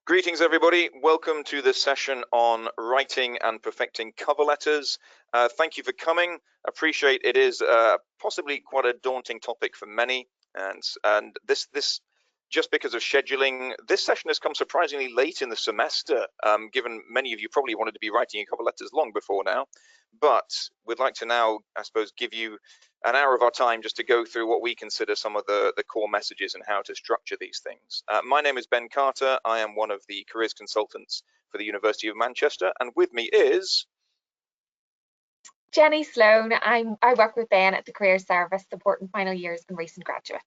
Greetings, everybody. Welcome to this session on writing and perfecting cover letters. Thank you for coming. Appreciate it is possibly quite a daunting topic for many, and this just because of scheduling, this session has come surprisingly late in the semester, given many of you probably wanted to be writing your cover letters long before now. But we'd like to now, I suppose, give you an hour of our time just to go through what we consider some of the core messages and how to structure these things. My name is Ben Carter. I am one of the careers consultants for the University of Manchester, and with me is Jenny Sloan. I work with Ben at the Careers Service, supporting final years and recent graduates.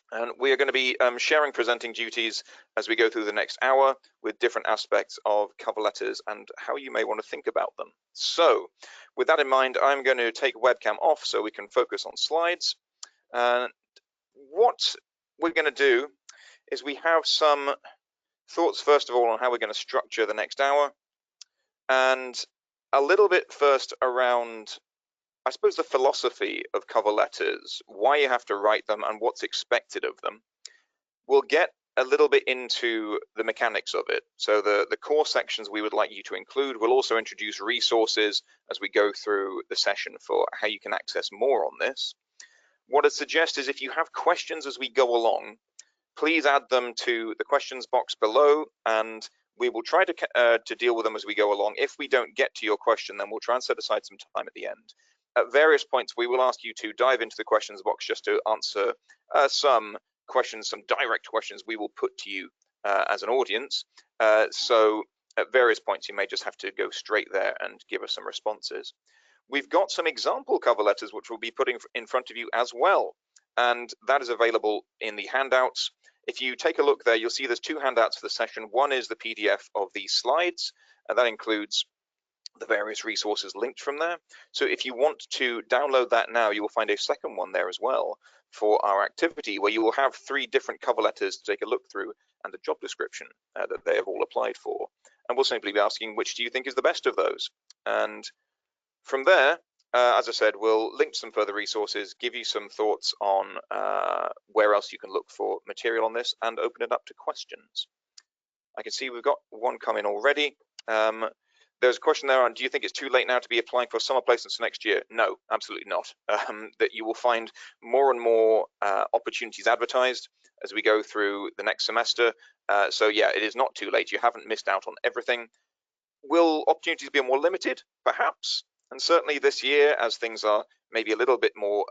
And we are going to be sharing presenting duties as we go through the next hour with different aspects of cover letters and how you may want to think about them. So with that in mind, I'm going to take webcam off so we can focus on slides. And what we're going to do is we have some thoughts, first of all, on how we're going to structure the next hour, and a little bit first around, I suppose, the philosophy of cover letters, why you have to write them and what's expected of them. We'll get a little bit into the mechanics of it. So the core sections we would like you to include. We'll also introduce resources as we go through the session for how you can access more on this. What I'd suggest is if you have questions as we go along, please add them to the questions box below, and we will try to deal with them as we go along. If we don't get to your question, then we'll try and set aside some time at the end. At various points, we will ask you to dive into the questions box just to answer some questions, some direct questions we will put to you as an audience. So at various points, you may just have to go straight there and give us some responses. We've got some example cover letters which we'll be putting in front of you as well, and that is available in the handouts. If you take a look there, you'll see there's two handouts for the session. One is the PDF of these slides, and that includes the various resources linked from there. So if you want to download that now, you will find a second one there as well for our activity, where you will have 3 different cover letters to take a look through and a job description that they have all applied for. And we'll simply be asking, which do you think is the best of those? And from there, as I said, we'll link some further resources, give you some thoughts on where else you can look for material on this, and open it up to questions. I can see we've got one coming already. There's a question there on, do you think it's too late now to be applying for summer placements next year? No, absolutely not. That you will find more and more opportunities advertised as we go through the next semester. So yeah, it is not too late. You haven't missed out on everything. Will opportunities be more limited? Perhaps. And certainly this year, as things are maybe a little bit more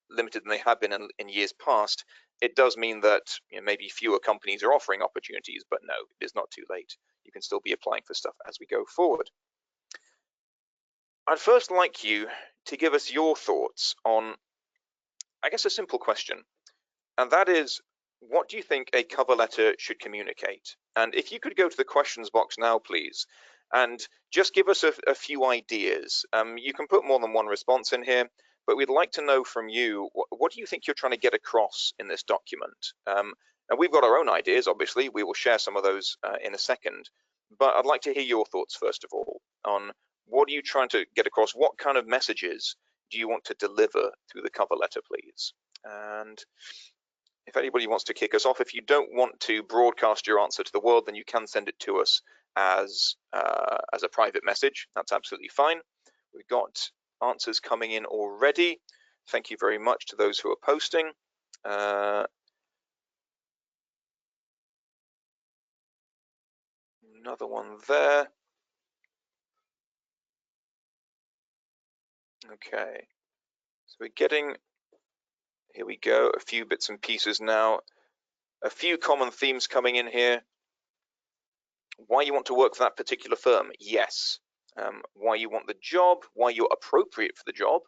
limited than they have been in years past, it does mean that maybe fewer companies are offering opportunities, but no, it is not too late. You can still be applying for stuff as we go forward. I'd first like you to give us your thoughts on, I guess, a simple question, and that is, what do you think a cover letter should communicate? And if you could go to the questions box now, please, and just give us a few ideas. You can put more than one response in here, but we'd like to know from you, what do you think you're trying to get across in this document? And we've got our own ideas, obviously. We will share some of those in a second, but I'd like to hear your thoughts, first of all, on what are you trying to get across? What kind of messages do you want to deliver through the cover letter, please? And if anybody wants to kick us off, if you don't want to broadcast your answer to the world, then you can send it to us as a private message. That's absolutely fine. We've got answers coming in already. Thank you very much to those who are posting. Another one there. Okay, so we're getting, here we go, a few bits and pieces now. A few common themes coming in here. Why you want to work for that particular firm? Yes. Why you want the job? Why you're appropriate for the job?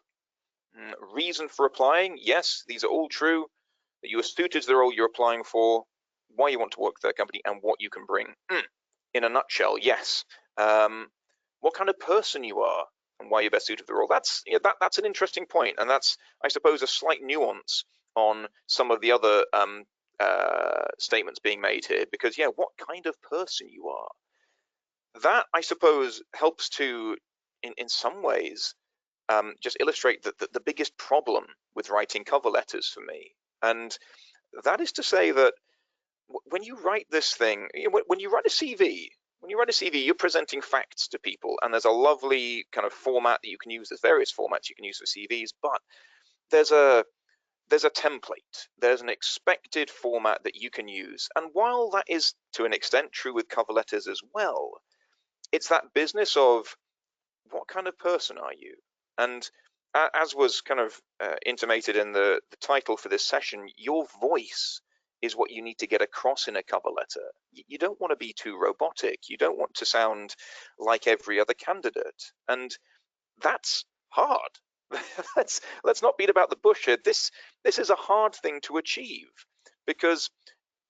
Reason for applying? Yes, these are all true. That you are suited to the role you're applying for. Why you want to work for that company and what you can bring. In a nutshell, yes. What kind of person you are and why you're best suited for the role. That's an interesting point, and that's, I suppose, a slight nuance on some of the other statements being made here, because yeah, what kind of person you are, that I suppose helps to in some ways just illustrate the biggest problem with writing cover letters for me, and that is to say that when you write this thing, when you write a CV, you're presenting facts to people, and there's a lovely kind of format that you can use. There's various formats you can use for CVs, but there's a template. There's an expected format that you can use. And while that is to an extent true with cover letters as well, it's that business of what kind of person are you? And as was kind of intimated in the title for this session, your voice is what you need to get across in a cover letter. You don't want to be too robotic. You don't want to sound like every other candidate. And that's hard. Let's not beat about the bush here. This is a hard thing to achieve, because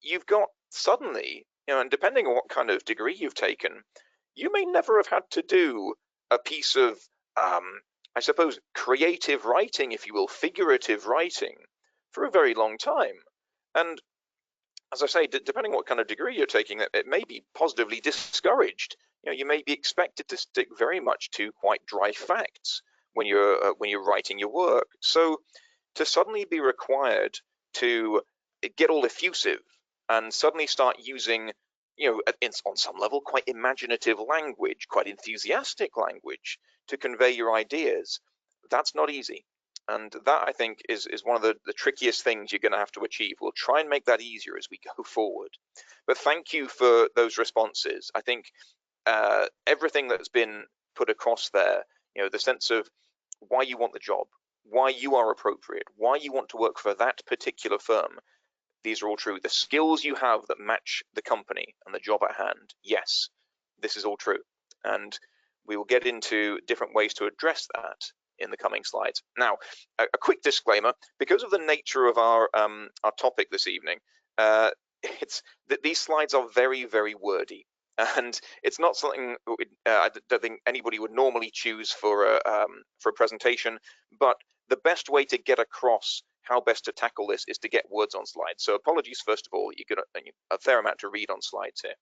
you've got suddenly, and depending on what kind of degree you've taken, you may never have had to do a piece of, I suppose, creative writing, if you will, figurative writing, for a very long time. And as I say, depending on what kind of degree you're taking, it may be positively discouraged. You may be expected to stick very much to quite dry facts when you're writing your work. So to suddenly be required to get all effusive and suddenly start using, on some level, quite imaginative language, quite enthusiastic language to convey your ideas, that's not easy. And that, I think, is one of the trickiest things you're going to have to achieve. We'll try and make that easier as we go forward. But thank you for those responses. I think everything that's been put across there, the sense of why you want the job, why you are appropriate, why you want to work for that particular firm, these are all true. The skills you have that match the company and the job at hand, yes, this is all true. And we will get into different ways to address that in the coming slides. Now, a quick disclaimer: because of the nature of our topic this evening, it's that these slides are very, very wordy, and it's not something I don't think anybody would normally choose for a presentation. But the best way to get across how best to tackle this is to get words on slides. So apologies, first of all, you're going to a fair amount to read on slides here.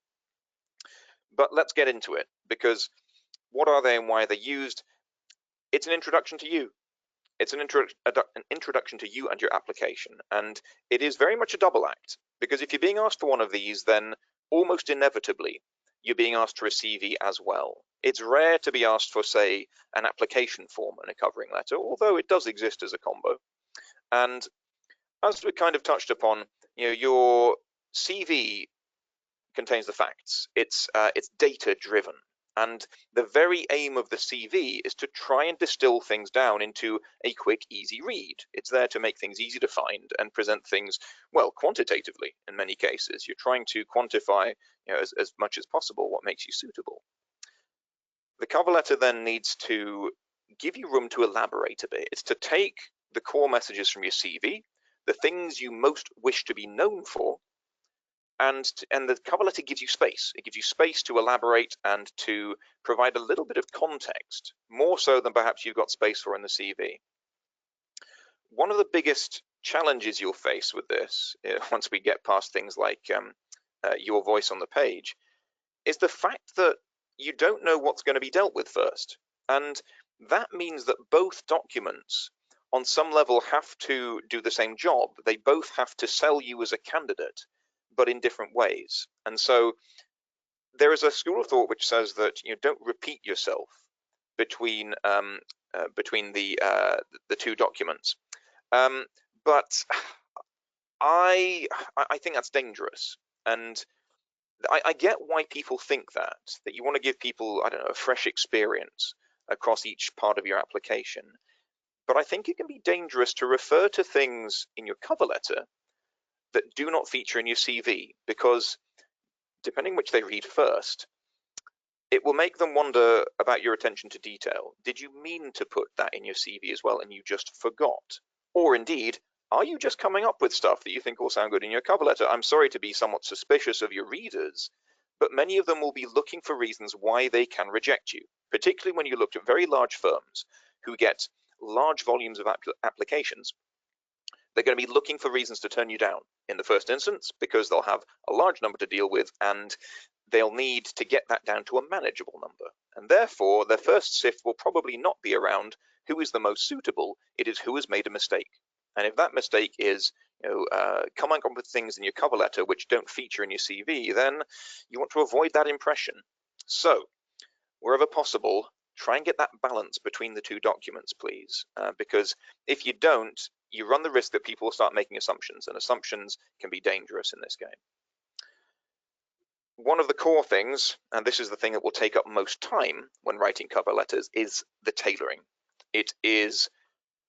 But let's get into it, because what are they and why are they used? It's an introduction to you. It's an introduction to you and your application. And it is very much a double act, because if you're being asked for one of these, then almost inevitably you're being asked for a CV as well. It's rare to be asked for, say, an application form and a covering letter, although it does exist as a combo. And as we kind of touched upon, your CV contains the facts. It's data driven. And the very aim of the CV is to try and distill things down into a quick, easy read. It's there to make things easy to find and present things, well, quantitatively in many cases. You're trying to quantify, as much as possible what makes you suitable. The cover letter then needs to give you room to elaborate a bit. It's to take the core messages from your CV, the things you most wish to be known for, and the cover letter gives you space. It gives you space to elaborate and to provide a little bit of context, more so than perhaps you've got space for in the CV. One of the biggest challenges you'll face with this, once we get past things like your voice on the page, is the fact that you don't know what's going to be dealt with first. And that means that both documents on some level have to do the same job. They both have to sell you as a candidate, but in different ways. And so there is a school of thought which says that don't repeat yourself between the two documents. But I think that's dangerous, and I get why people think that you want to give people, I don't know, a fresh experience across each part of your application. But I think it can be dangerous to refer to things in your cover letter that do not feature in your CV, because depending which they read first, it will make them wonder about your attention to detail. Did you mean to put that in your CV as well and you just forgot? Or indeed, are you just coming up with stuff that you think will sound good in your cover letter? I'm sorry to be somewhat suspicious of your readers, but many of them will be looking for reasons why they can reject you, particularly when you look at very large firms who get large volumes of applications. They're going to be looking for reasons to turn you down in the first instance, because they'll have a large number to deal with and they'll need to get that down to a manageable number. And therefore, their first sift will probably not be around who is the most suitable. It is who has made a mistake. And if that mistake is coming up with things in your cover letter which don't feature in your CV, then you want to avoid that impression. So wherever possible, try and get that balance between the two documents, please, because if you don't, you run the risk that people will start making assumptions, and assumptions can be dangerous in this game. One of the core things, and this is the thing that will take up most time when writing cover letters, is the tailoring. It is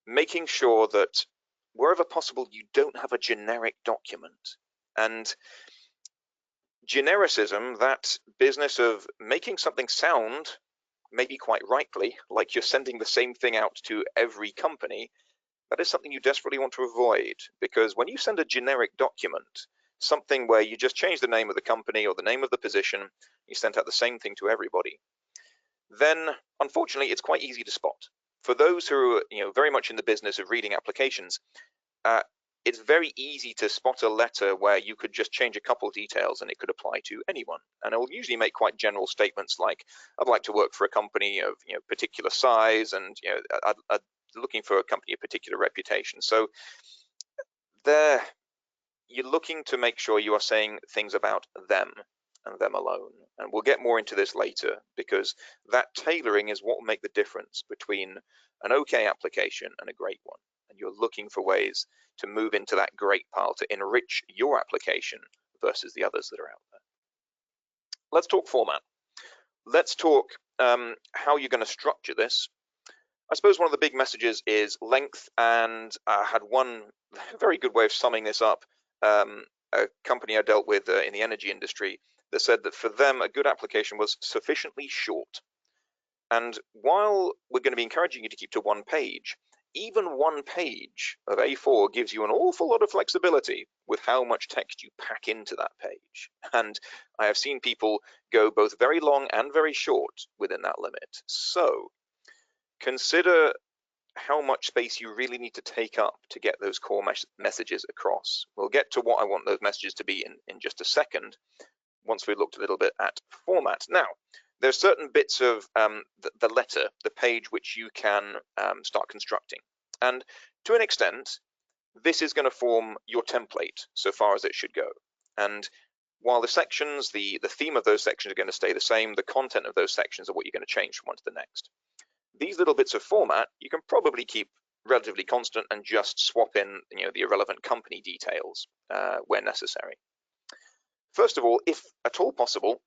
making sure that wherever possible, you don't have a generic document. And genericism, that business of making something sound, maybe quite rightly, like you're sending the same thing out to every company, that is something you desperately want to avoid, because when you send a generic document, something where you just change the name of the company or the name of the position, you sent out the same thing to everybody, then unfortunately it's quite easy to spot. For those who are very much in the business of reading applications, it's very easy to spot a letter where you could just change a couple of details and it could apply to anyone. And it will usually make quite general statements like, I'd like to work for a company of particular size, and I'd looking for a company of particular reputation. So there, you're looking to make sure you are saying things about them and them alone. And we'll get more into this later, because that tailoring is what will make the difference between an okay application and a great one. And you're looking for ways to move into that great pile to enrich your application versus the others that are out there. Let's talk format. Let's talk how you're going to structure this. I suppose one of the big messages is length, and I had one very good way of summing this up. A company I dealt with in the energy industry that said that for them a good application was sufficiently short. And while we're going to be encouraging you to keep to one page, even one page of A4 gives you an awful lot of flexibility with how much text you pack into that page. And I have seen people go both very long and very short within that limit. So consider how much space you really need to take up to get those core messages across. We'll get to what I want those messages to be in just a second, once we've looked a little bit at format. Now, there's certain bits of the letter, the page, which you can start constructing. And to an extent, this is going to form your template so far as it should go. And while the sections, the theme of those sections are going to stay the same, the content of those sections are what you're going to change from one to the next. These little bits of format you can probably keep relatively constant and just swap in the irrelevant company details where necessary. First of all, if at all possible,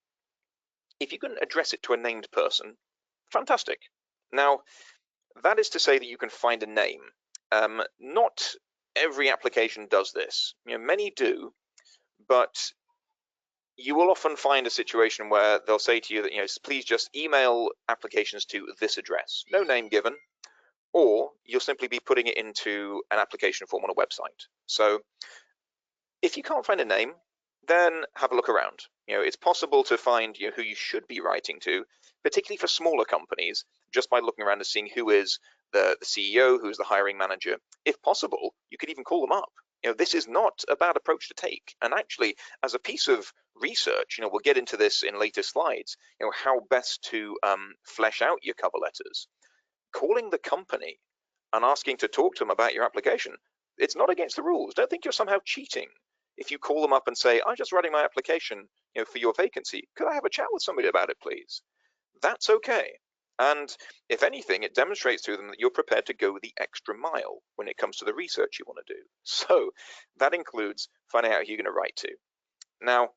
if you can address it to a named person, fantastic. Now, that is to say that you can find a name. Not every application does this. Many do, but you will often find a situation where they'll say to you that, please just email applications to this address, no name given, or you'll simply be putting it into an application form on a website. So if you can't find a name, then have a look around. It's possible to find who you should be writing to, particularly for smaller companies, just by looking around and seeing who is the CEO, who is the hiring manager. If possible, you could even call them up. This is not a bad approach to take. And actually, as a piece of research, we'll get into this in later slides, how best to flesh out your cover letters. Calling the company and asking to talk to them about your application, it's not against the rules. Don't think you're somehow cheating. If you call them up and say, I'm just writing my application for your vacancy, could I have a chat with somebody about it, please? That's okay. And if anything, it demonstrates to them that you're prepared to go the extra mile when it comes to the research you want to do. So that includes finding out who you're going to write to. Now,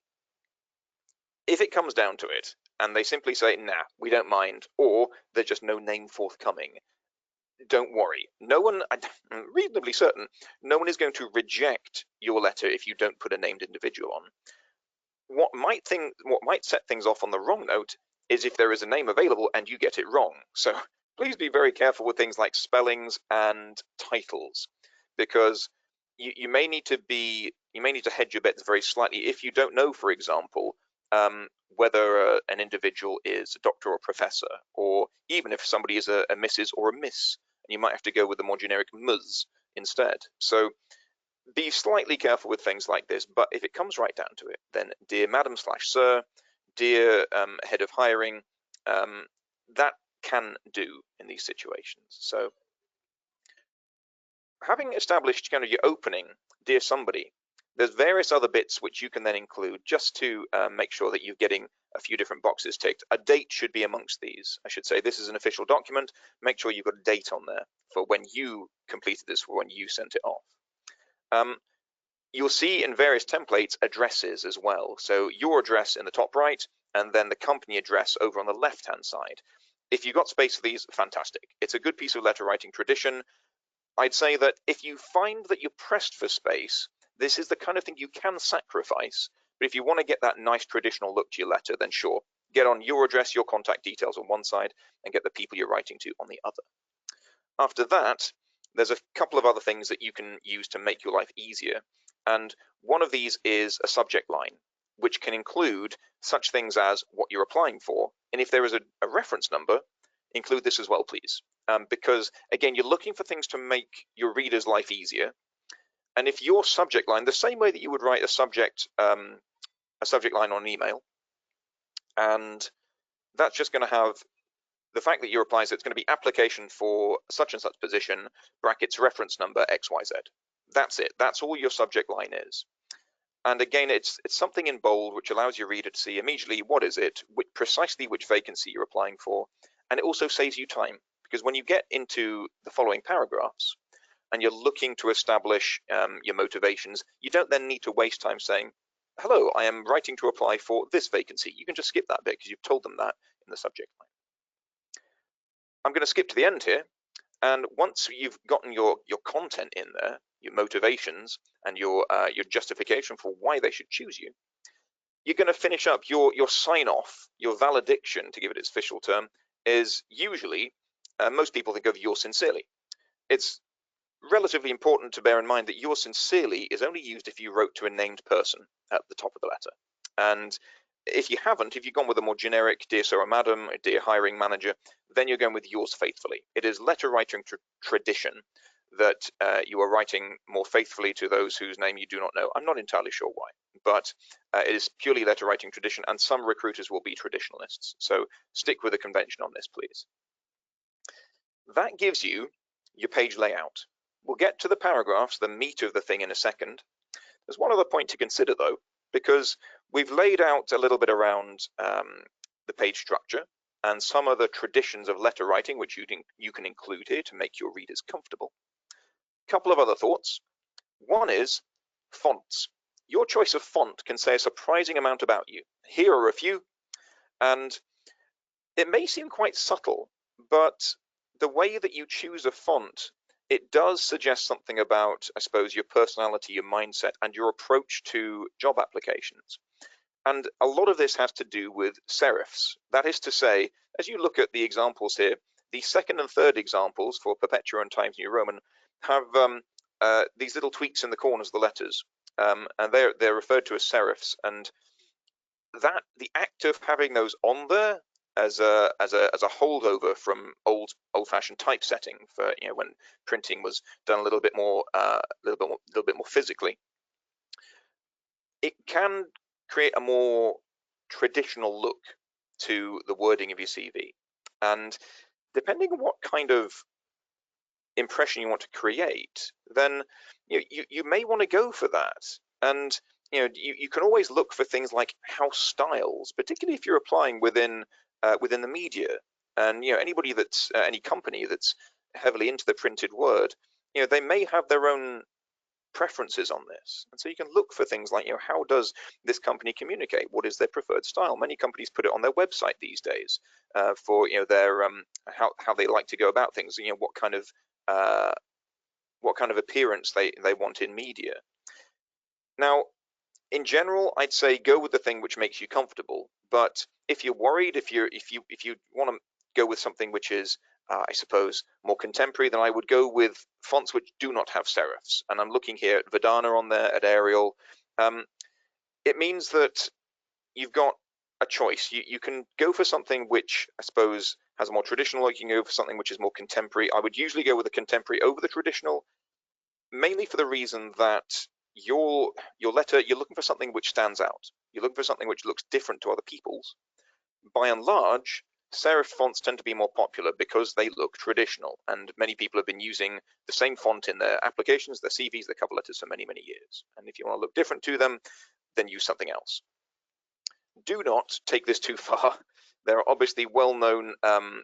if it comes down to it and they simply say, nah, we don't mind, or there's just no name forthcoming, don't worry. No one, I'm reasonably certain, no one is going to reject your letter if you don't put a named individual on. What might set things off on the wrong note is if there is a name available and you get it wrong. So please be very careful with things like spellings and titles, because you may need to hedge your bets very slightly if you don't know, for example, whether an individual is a doctor or a professor, or even if somebody is a Mrs. or a Miss, and you might have to go with the more generic Ms. instead. So be slightly careful with things like this, but if it comes right down to it, then dear Madam/Sir, dear head of hiring, that can do in these situations. So having established kind of your opening, dear somebody, there's various other bits which you can then include just to make sure that you're getting a few different boxes ticked. A date should be amongst these. I should say this is an official document. Make sure you've got a date on there for when you completed this, for when you sent it off. You'll see in various templates addresses as well. So your address in the top right, and then the company address over on the left-hand side. If you've got space for these, fantastic. It's a good piece of letter writing tradition. I'd say that if you find that you're pressed for space, this is the kind of thing you can sacrifice. But if you want to get that nice traditional look to your letter, then sure, get on your address, your contact details on one side, and get the people you're writing to on the other. After that, there's a couple of other things that you can use to make your life easier. And one of these is a subject line, which can include such things as what you're applying for. And if there is a reference number, include this as well, please. Because again, you're looking for things to make your reader's life easier. And if your subject line, the same way that you would write a subject line on an email, and that's just going to have the fact that you're applying, so it's going to be application for such and such position, brackets reference number XYZ. That's it. That's all your subject line is. And again, it's something in bold which allows your reader to see immediately what is it, precisely which vacancy you're applying for, and it also saves you time, because when you get into the following paragraphs and you're looking to establish your motivations, you don't then need to waste time saying, hello, I am writing to apply for this vacancy. You can just skip that bit because you've told them that in the subject line. I'm going to skip to the end here, and once you've gotten your content in there, your motivations and your justification for why they should choose you, you're going to finish up your sign-off, your valediction, to give it its official term, is usually, most people think of yours sincerely. It's relatively important to bear in mind that yours sincerely is only used if you wrote to a named person at the top of the letter. And if you haven't, if you've gone with a more generic dear sir or madam, dear hiring manager, then you're going with yours faithfully. It is letter writing tradition that you are writing more faithfully to those whose name you do not know. I'm not entirely sure why, but it is purely letter writing tradition, and some recruiters will be traditionalists. So stick with the convention on this, please. That gives you your page layout. We'll get to the paragraphs, the meat of the thing, in a second. There's one other point to consider, though, because we've laid out a little bit around the page structure and some of the traditions of letter writing, which you can include here to make your readers comfortable. A couple of other thoughts. One is fonts. Your choice of font can say a surprising amount about you. Here are a few, and it may seem quite subtle, but the way that you choose a font, it does suggest something about, I suppose, your personality, your mindset, and your approach to job applications. And a lot of this has to do with serifs. That is to say, as you look at the examples here, the second and third examples for Perpetua and Times New Roman have these little tweaks in the corners of the letters, and they're referred to as serifs. And that the act of having those on there as a holdover from old-fashioned typesetting for when printing was done a little bit more physically, it can create a more traditional look to the wording of your CV. And depending on what kind of impression you want to create, then you may want to go for that. And you can always look for things like house styles, particularly if you're applying within the media. And anybody that's any company that's heavily into the printed word, they may have their own preferences on this, and so you can look for things like how does this company communicate, what is their preferred style. Many companies put it on their website these days for their how they like to go about things, what kind of appearance they want in media. Now, in general, I'd say go with the thing which makes you comfortable, but if you're worried, if you want to go with something which is I suppose more contemporary, then I would go with fonts which do not have serifs. And I'm looking here at Verdana on there, at Arial. It means that you've got a choice. You can go for something which I suppose has a more traditional look. You can go for something which is more contemporary. I would usually go with the contemporary over the traditional, mainly for the reason that your letter, you're looking for something which stands out. You're looking for something which looks different to other people's. By and large, serif fonts tend to be more popular because they look traditional, and many people have been using the same font in their applications, their CVs, their cover letters for many, many years. And if you want to look different to them, then use something else. Do not take this too far. There are obviously well-known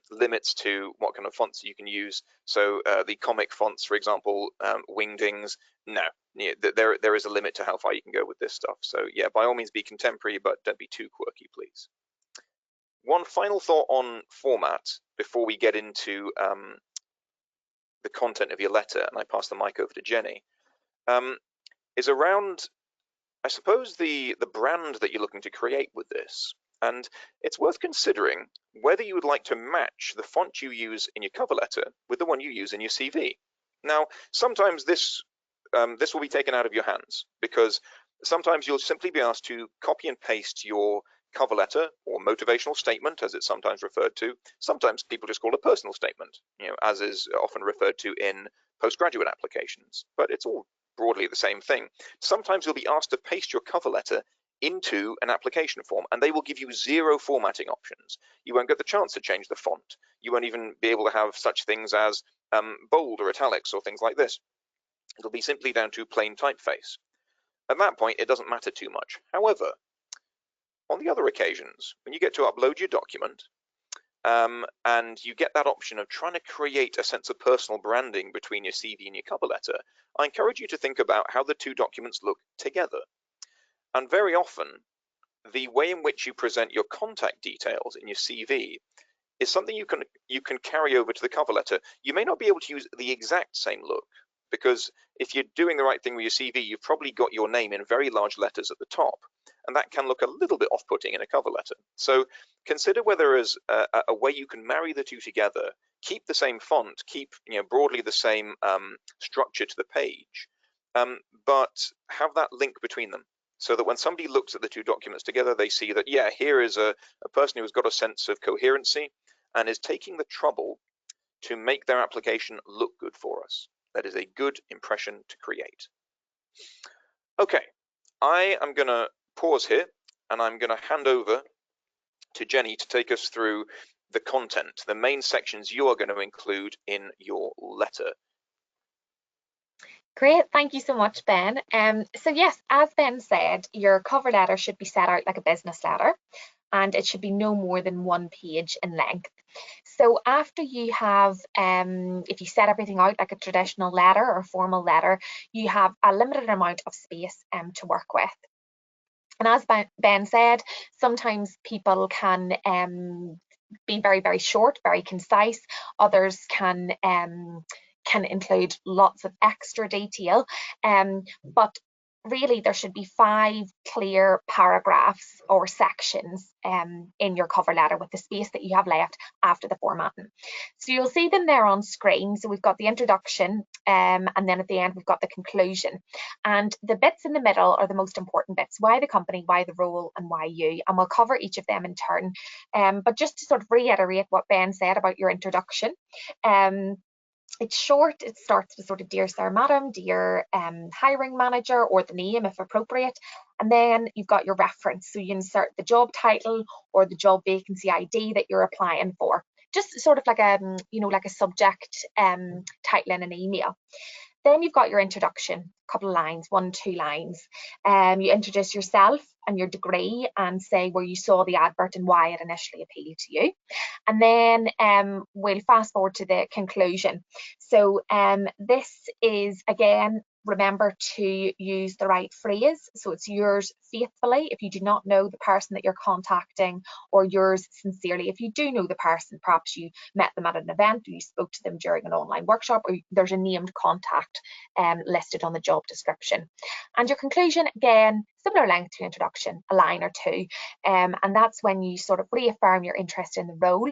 limits to what kind of fonts you can use. So the comic fonts, for example, Wingdings, no, yeah, there is a limit to how far you can go with this stuff. So yeah, by all means be contemporary, but don't be too quirky, please. One final thought on format before we get into the content of your letter, and I pass the mic over to Jenny, is around, I suppose, the brand that you're looking to create with this. And it's worth considering whether you would like to match the font you use in your cover letter with the one you use in your CV. Now, sometimes this will be taken out of your hands, because sometimes you'll simply be asked to copy and paste your cover letter or motivational statement, as it's sometimes referred to. Sometimes people just call it a personal statement, as is often referred to in postgraduate applications, but it's all broadly the same thing. Sometimes you'll be asked to paste your cover letter into an application form, and they will give you 0 formatting options. You won't get the chance to change the font. You won't even be able to have such things as bold or italics or things like this. It'll be simply down to plain typeface. At that point, it doesn't matter too much. However, on the other occasions, when you get to upload your document, and you get that option of trying to create a sense of personal branding between your CV and your cover letter, I encourage you to think about how the two documents look together. And very often, the way in which you present your contact details in your CV is something you can carry over to the cover letter. You may not be able to use the exact same look, because if you're doing the right thing with your CV, you've probably got your name in very large letters at the top, and that can look a little bit off-putting in a cover letter. So consider whether there's a way you can marry the two together, keep the same font, keep broadly the same structure to the page, but have that link between them, so that when somebody looks at the two documents together, they see that, yeah, here is a person who's got a sense of coherency and is taking the trouble to make their application look good for us. That is a good impression to create. Okay, I am going to pause here, and I'm going to hand over to Jenny to take us through the content, the main sections you are going to include in your letter. Great, thank you so much, Ben. So yes, as Ben said, your cover letter should be set out like a business letter, and it should be no more than 1 page in length. So after you have, if you set everything out like a traditional letter or formal letter, you have a limited amount of space to work with. And as Ben said, sometimes people can be very, very short, very concise. Others can include lots of extra detail, but really there should be 5 clear paragraphs or sections in your cover letter with the space that you have left after the formatting. So you'll see them there on screen. So we've got the introduction, and then at the end we've got the conclusion, and the bits in the middle are the most important bits. Why the company, why the role, and why you, and we'll cover each of them in turn. But just to sort of reiterate what Ben said about your introduction, it's short. It starts with sort of dear sir, madam, dear hiring manager, or the name if appropriate, and then you've got your reference. So you insert the job title or the job vacancy ID that you're applying for, just sort of like a like a subject title in an email. Then you've got your introduction, a couple of lines, 1-2 lines. You introduce yourself and your degree and say where you saw the advert and why it initially appealed to you. And then we'll fast forward to the conclusion. So this is, again, remember to use the right phrase. So it's yours faithfully if you do not know the person that you're contacting, or yours sincerely if you do know the person. Perhaps you met them at an event, or you spoke to them during an online workshop, or there's a named contact listed on the job description. And your conclusion, again, similar length to introduction, a line or 2, and that's when you sort of reaffirm your interest in the role.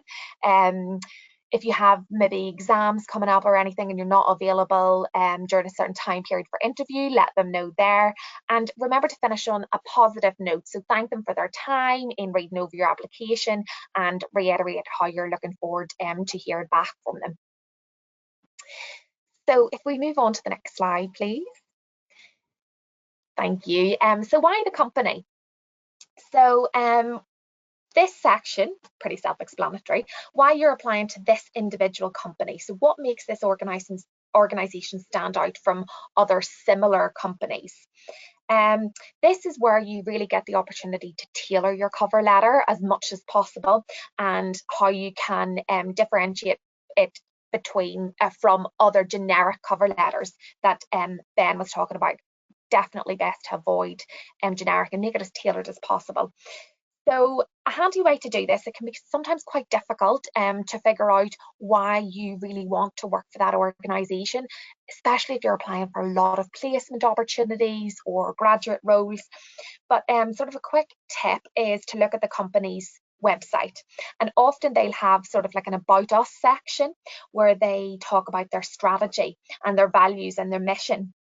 If you have maybe exams coming up or anything and you're not available during a certain time period for interview, let them know there. And remember to finish on a positive note. So thank them for their time in reading over your application, and reiterate how you're looking forward to hearing back from them. So if we move on to the next slide, please. Thank you. So why the company? So this section, pretty self-explanatory, why you're applying to this individual company. So what makes this organization stand out from other similar companies? This is where you really get the opportunity to tailor your cover letter as much as possible, and how you can differentiate it between from other generic cover letters that Ben was talking about. Definitely best to avoid generic and make it as tailored as possible. So a handy way to do this, it can be sometimes quite difficult to figure out why you really want to work for that organisation, especially if you're applying for a lot of placement opportunities or graduate roles. But sort of a quick tip is to look at the company's website, and often they'll have sort of like an About Us section where they talk about their strategy and their values and their mission.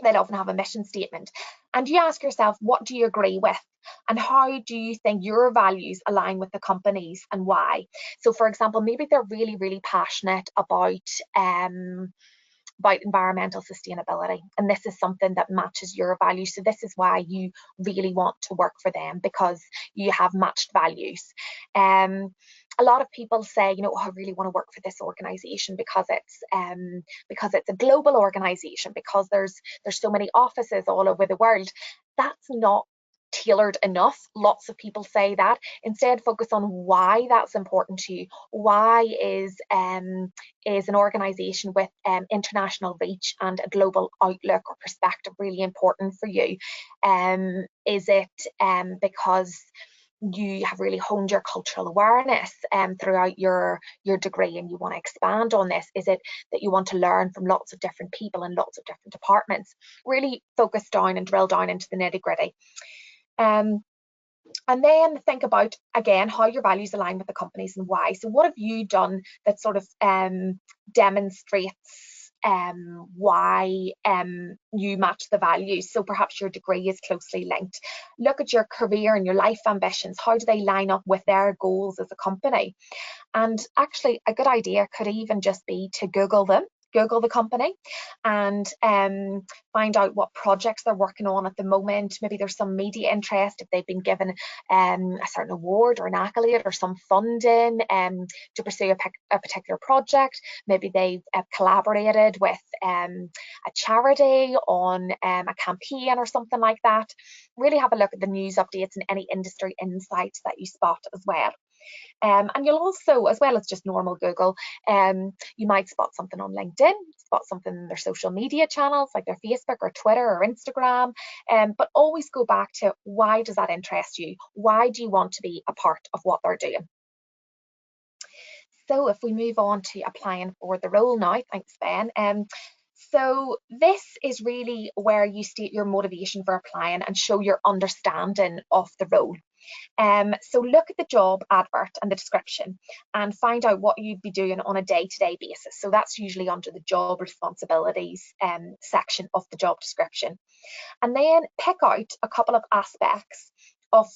They'll often have a mission statement, and you ask yourself, what do you agree with, and how do you think your values align with the company's, and why? So for example, maybe they're really passionate about environmental sustainability, and this is something that matches your values. So this is why you really want to work for them, because you have matched values. A lot of people say, you know, oh, I really want to work for this organization because it's a global organization, because there's so many offices all over the world. That's not tailored enough. Lots of people say that. Instead, focus on why that's important to you. Why is an organization with international reach and a global outlook or perspective really important for you? Is it because you have really honed your cultural awareness throughout your degree and you want to expand on this? Is it that you want to learn from lots of different people and lots of different departments? Really focus down and drill down into the nitty-gritty. And then think about, again, how your values align with the company's and why. So what have you done that sort of demonstrates why you match the values? So perhaps your degree is closely linked. Look at your career and your life ambitions. How do they line up with their goals as a company? And actually, a good idea could even just be to Google the company and find out what projects they're working on at the moment. Maybe there's some media interest, if they've been given a certain award or an accolade or some funding to pursue a particular project. Maybe they've collaborated with a charity on a campaign or something like that. Really have a look at the news updates and any industry insights that you spot as well. And you'll also, as well as just normal Google, you might spot something on LinkedIn, spot something in their social media channels like their Facebook or Twitter or Instagram, but always go back to, why does that interest you? Why do you want to be a part of what they're doing? So if we move on to applying for the role now, thanks Ben. So this is really where you state your motivation for applying and show your understanding of the role. So look at the job advert and the description and find out what you'd be doing on a day-to-day basis. So that's usually under the job responsibilities section of the job description. And then pick out a couple of aspects of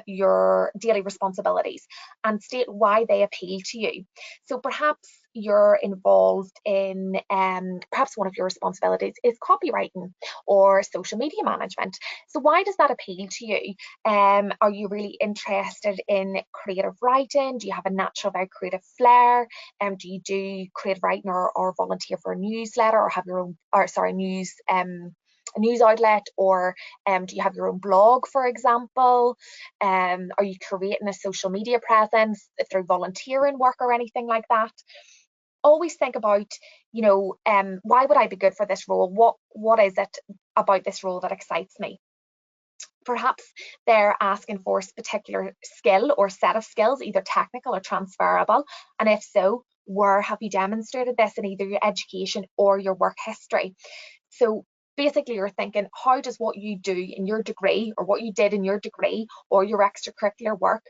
your daily responsibilities and state why they appeal to you. So perhaps you're involved in, perhaps one of your responsibilities is copywriting or social media management. So why does that appeal to you? Are you really interested in creative writing? Do you have a natural, very creative flair? Do you do creative writing or volunteer for a newsletter, or have your own, or sorry, a news outlet, or do you have your own blog, for example? Are you creating a social media presence through volunteering work or anything like that? Always think about, you know, why would I be good for this role? What is it about this role that excites me? Perhaps they're asking for a particular skill or set of skills, either technical or transferable. And if so, where have you demonstrated this in either your education or your work history? So basically you're thinking, how does what you do in your degree, or what you did in your degree, or your extracurricular work,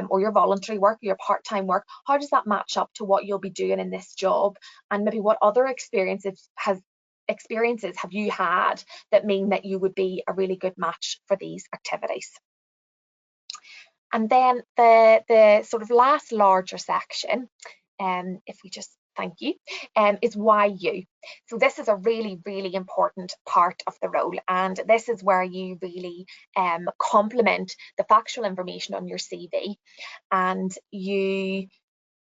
or your voluntary work, or your part-time work, how does that match up to what you'll be doing in this job? And maybe what other experiences have you had that mean that you would be a really good match for these activities? And then the sort of last larger section, if we just thank you, is why you. So this is a really, really important part of the role, and this is where you really complement the factual information on your CV, and you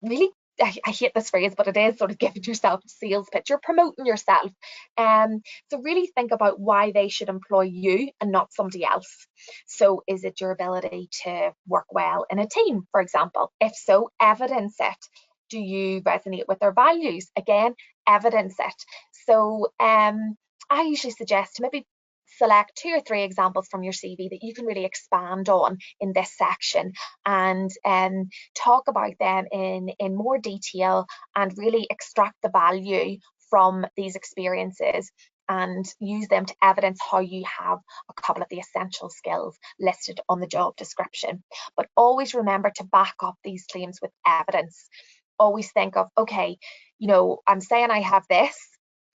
really, I hate this phrase, but it is sort of giving yourself a sales pitch. You're promoting yourself. So really think about why they should employ you and not somebody else. So is it your ability to work well in a team, for example? If so, evidence it. Do you resonate with their values? Again, evidence it. So I usually suggest to maybe select 2 or 3 examples from your CV that you can really expand on in this section, and talk about them in more detail, and really extract the value from these experiences and use them to evidence how you have a couple of the essential skills listed on the job description. But always remember to back up these claims with evidence. Always think of, okay, you know, I'm saying I have this.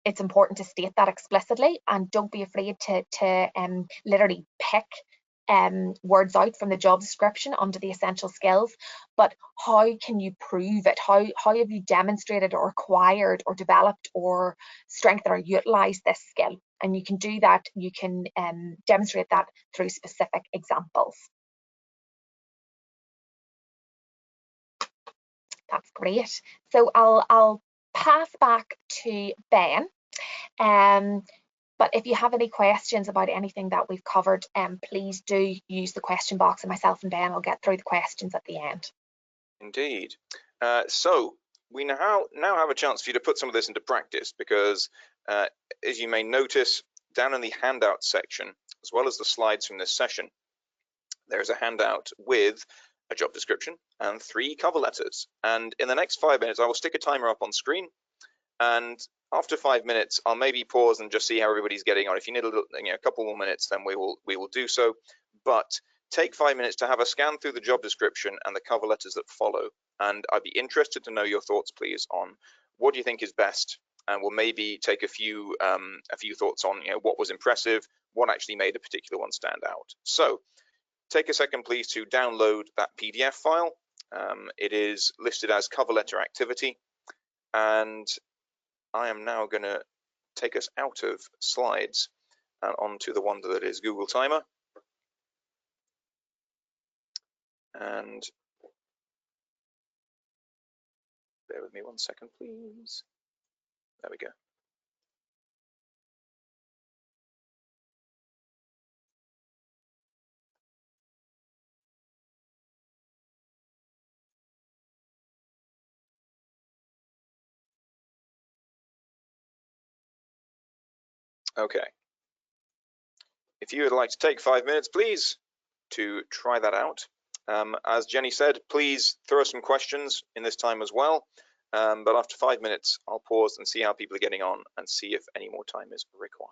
It's important to state that explicitly, and don't be afraid to literally pick words out from the job description under the essential skills. But how can you prove it? How have you demonstrated or acquired or developed or strengthened or utilized this skill? And you can do that, you can demonstrate that through specific examples. That's great. So I'll pass back to Ben. But if you have any questions about anything that we've covered, please do use the question box, and myself and Ben will get through the questions at the end. Indeed. So we now have a chance for you to put some of this into practice, because as you may notice, down in the handout section, as well as the slides from this session, there's a handout with a job description and 3 cover letters. And in the next 5 minutes, I will stick a timer up on screen, and after 5 minutes, I'll maybe pause and just see how everybody's getting on. If you need a couple more minutes, then we will do so. But take 5 minutes to have a scan through the job description and the cover letters that follow. And I'd be interested to know your thoughts, please, on what do you think is best. And we'll maybe take a few thoughts on what was impressive, what actually made a particular one stand out. So take a second, please, to download that PDF file. It is listed as cover letter activity, and I am now going to take us out of slides and onto the one that is Google Timer. And bear with me 1 second, please. There we go. Okay. If you would like to take 5 minutes, please, to try that out. As Jenny said, please throw some questions in this time as well. But after 5 minutes, I'll pause and see how people are getting on and see if any more time is required.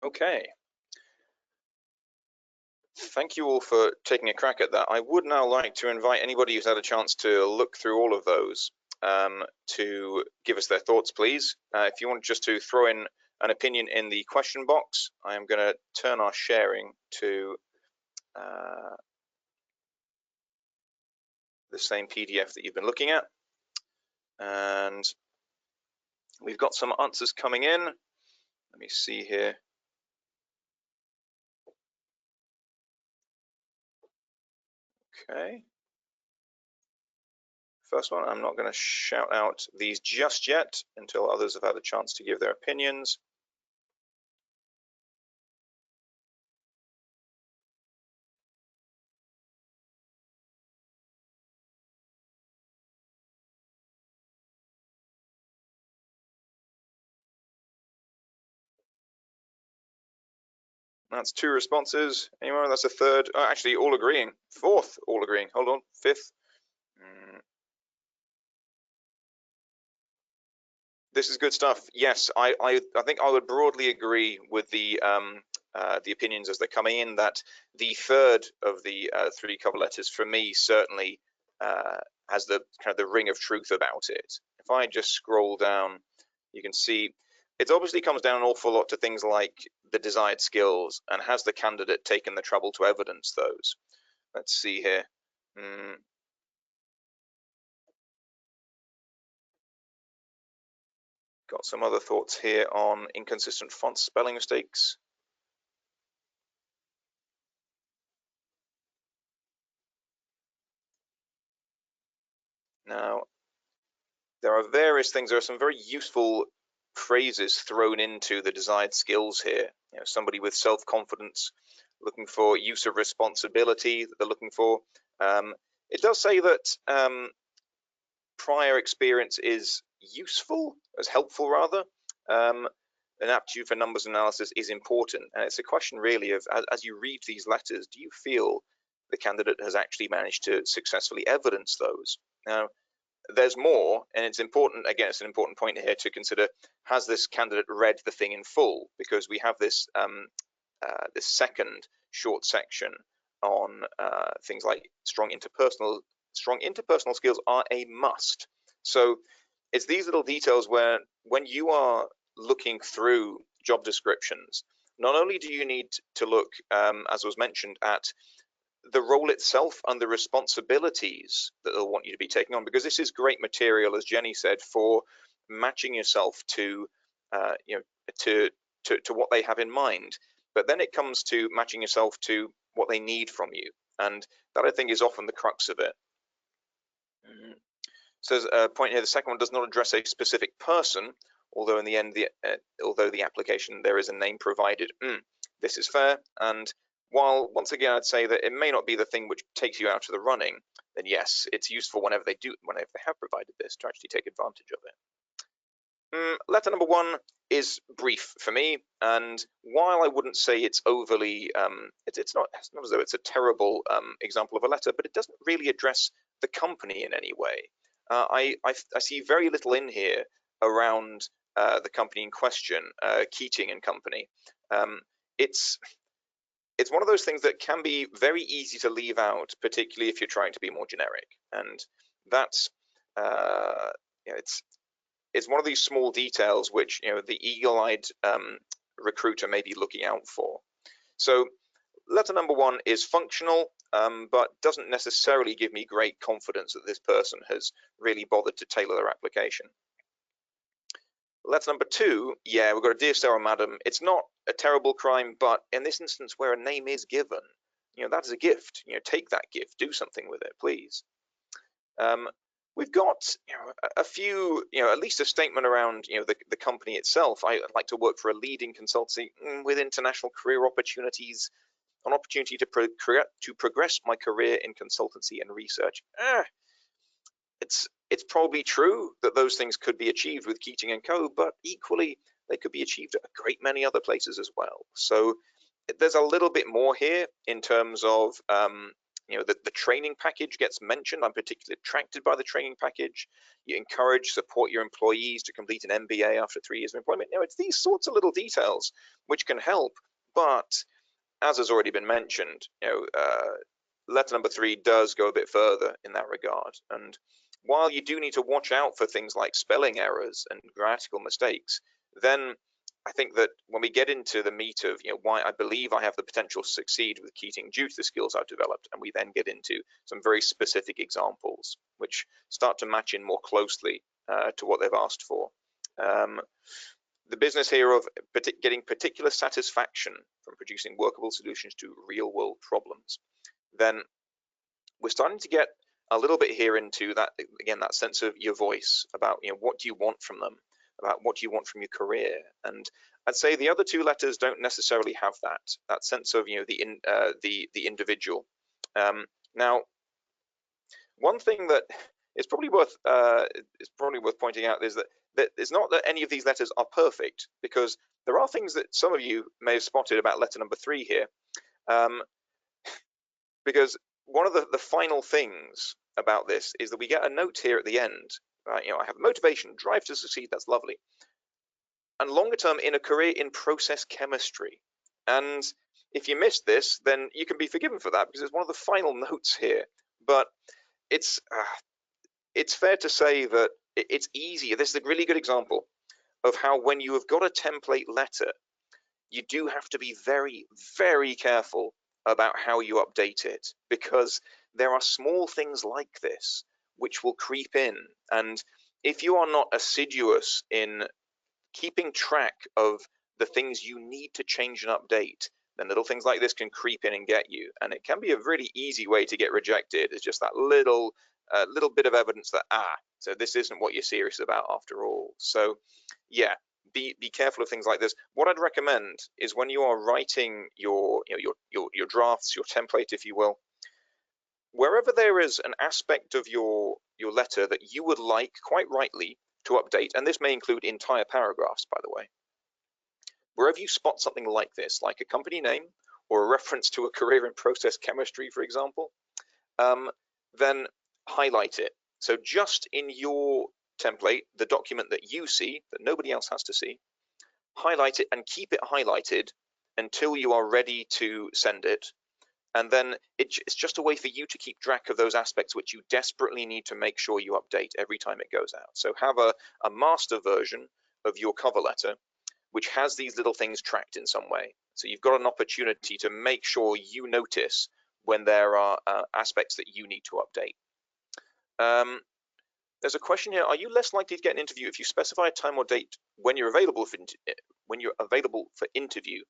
Okay. Thank you all for taking a crack at that. I would now like to invite anybody who's had a chance to look through all of those to give us their thoughts, please. If you want just to throw in an opinion in the question box, I am going to turn our sharing to the same PDF that you've been looking at. And we've got some answers coming in. Let me see here. Okay. First one, I'm not going to shout out these just yet until others have had a chance to give their opinions. That's 2 responses. Anyone? That's a third. Oh, actually, all agreeing. Fourth, all agreeing. Hold on, fifth. This is good stuff. Yes, I think I would broadly agree with the opinions as they're coming in, that the third of the 3 cover letters for me certainly has the kind of the ring of truth about it. If I just scroll down, you can see it obviously comes down an awful lot to things like the desired skills, and has the candidate taken the trouble to evidence those? Let's see here. Got some other thoughts here on inconsistent font spelling mistakes. Now, there are various things. There are some very useful phrases thrown into the desired skills here. You know, somebody with self-confidence, looking for use of responsibility that they're looking for. It does say that prior experience is useful, as helpful rather. An aptitude for numbers analysis is important, and it's a question really of, as you read these letters, do you feel the candidate has actually managed to successfully evidence those? Now, there's more, and it's important, again, it's an important point here to consider, has this candidate read the thing in full? Because we have this this second short section on things like strong interpersonal skills are a must. So it's these little details where, when you are looking through job descriptions, not only do you need to look, as was mentioned, at the role itself and the responsibilities that they'll want you to be taking on, because this is great material, as Jenny said, for matching yourself to you know, to what they have in mind. But then it comes to matching yourself to what they need from you, and that, I think, is often the crux of it. Says a point here, the second one does not address a specific person, although in the end, although the application, there is a name provided. This is fair, and while once again I'd say that it may not be the thing which takes you out of the running, then yes, it's useful whenever they have provided this, to actually take advantage of it. Letter number 1 is brief for me, and while I wouldn't say it's overly, it's not as though it's a terrible example of a letter, but it doesn't really address the company in any way. I see very little in here around the company in question, Keating and Company. It's one of those things that can be very easy to leave out, particularly if you're trying to be more generic, and that's it's one of these small details which, you know, the eagle-eyed recruiter may be looking out for. So letter number 1 is functional, but doesn't necessarily give me great confidence that this person has really bothered to tailor their application. Letter number 2, yeah, we've got a dear Sarah, madam. It's not a terrible crime, but in this instance where a name is given, you know, that is a gift. You know, take that gift, do something with it, please. We've got, you know, a few, you know, at least a statement around, you know, the company itself. I'd like to work for a leading consultancy with international career opportunities, an opportunity to progress my career in consultancy and research. It's probably true that those things could be achieved with Keating and Co, but equally they could be achieved at a great many other places as well. So there's a little bit more here in terms of the training package gets mentioned. I'm particularly attracted by the training package. You encourage, support your employees to complete an MBA after 3 years of employment. It's these sorts of little details which can help. But as has already been mentioned, letter number 3 does go a bit further in that regard. And while you do need to watch out for things like spelling errors and grammatical mistakes, then I think that when we get into the meat of why I believe I have the potential to succeed with Keating due to the skills I've developed, and we then get into some very specific examples which start to match in more closely to what they've asked for. The business here of getting particular satisfaction from producing workable solutions to real-world problems, then we're starting to get a little bit here into that, again, that sense of your voice about what do you want from them, about what do you want from your career. And I'd say the other 2 letters don't necessarily have that sense of the individual. Now, one thing that is probably worth pointing out is that it's not that any of these letters are perfect, because there are things that some of you may have spotted about letter number 3 here, because one of the final things about this is that we get a note here at the end. I have motivation, drive to succeed. That's lovely. And longer term, in a career in process chemistry. And if you missed this, then you can be forgiven for that, because it's one of the final notes here. But it's fair to say that it's easier. This is a really good example of how, when you have got a template letter, you do have to be very, very careful about how you update it, because there are small things like this which will creep in. And if you are not assiduous in keeping track of the things you need to change and update, then little things like this can creep in and get you. And it can be a really easy way to get rejected. It's just that little bit of evidence that, so this isn't what you're serious about after all. So yeah, be careful of things like this. What I'd recommend is, when you are writing your drafts, your template, if you will, wherever there is an aspect of your letter that you would like, quite rightly, to update, and this may include entire paragraphs, by the way, wherever you spot something like this, like a company name or a reference to a career in process chemistry, for example, then highlight it. So just in your template, the document that you see, that nobody else has to see, highlight it and keep it highlighted until you are ready to send it. And then it's just a way for you to keep track of those aspects which you desperately need to make sure you update every time it goes out. So have a master version of your cover letter which has these little things tracked in some way. So you've got an opportunity to make sure you notice when there are aspects that you need to update. There's a question here: are you less likely to get an interview if you specify a time or date when you're available for interview?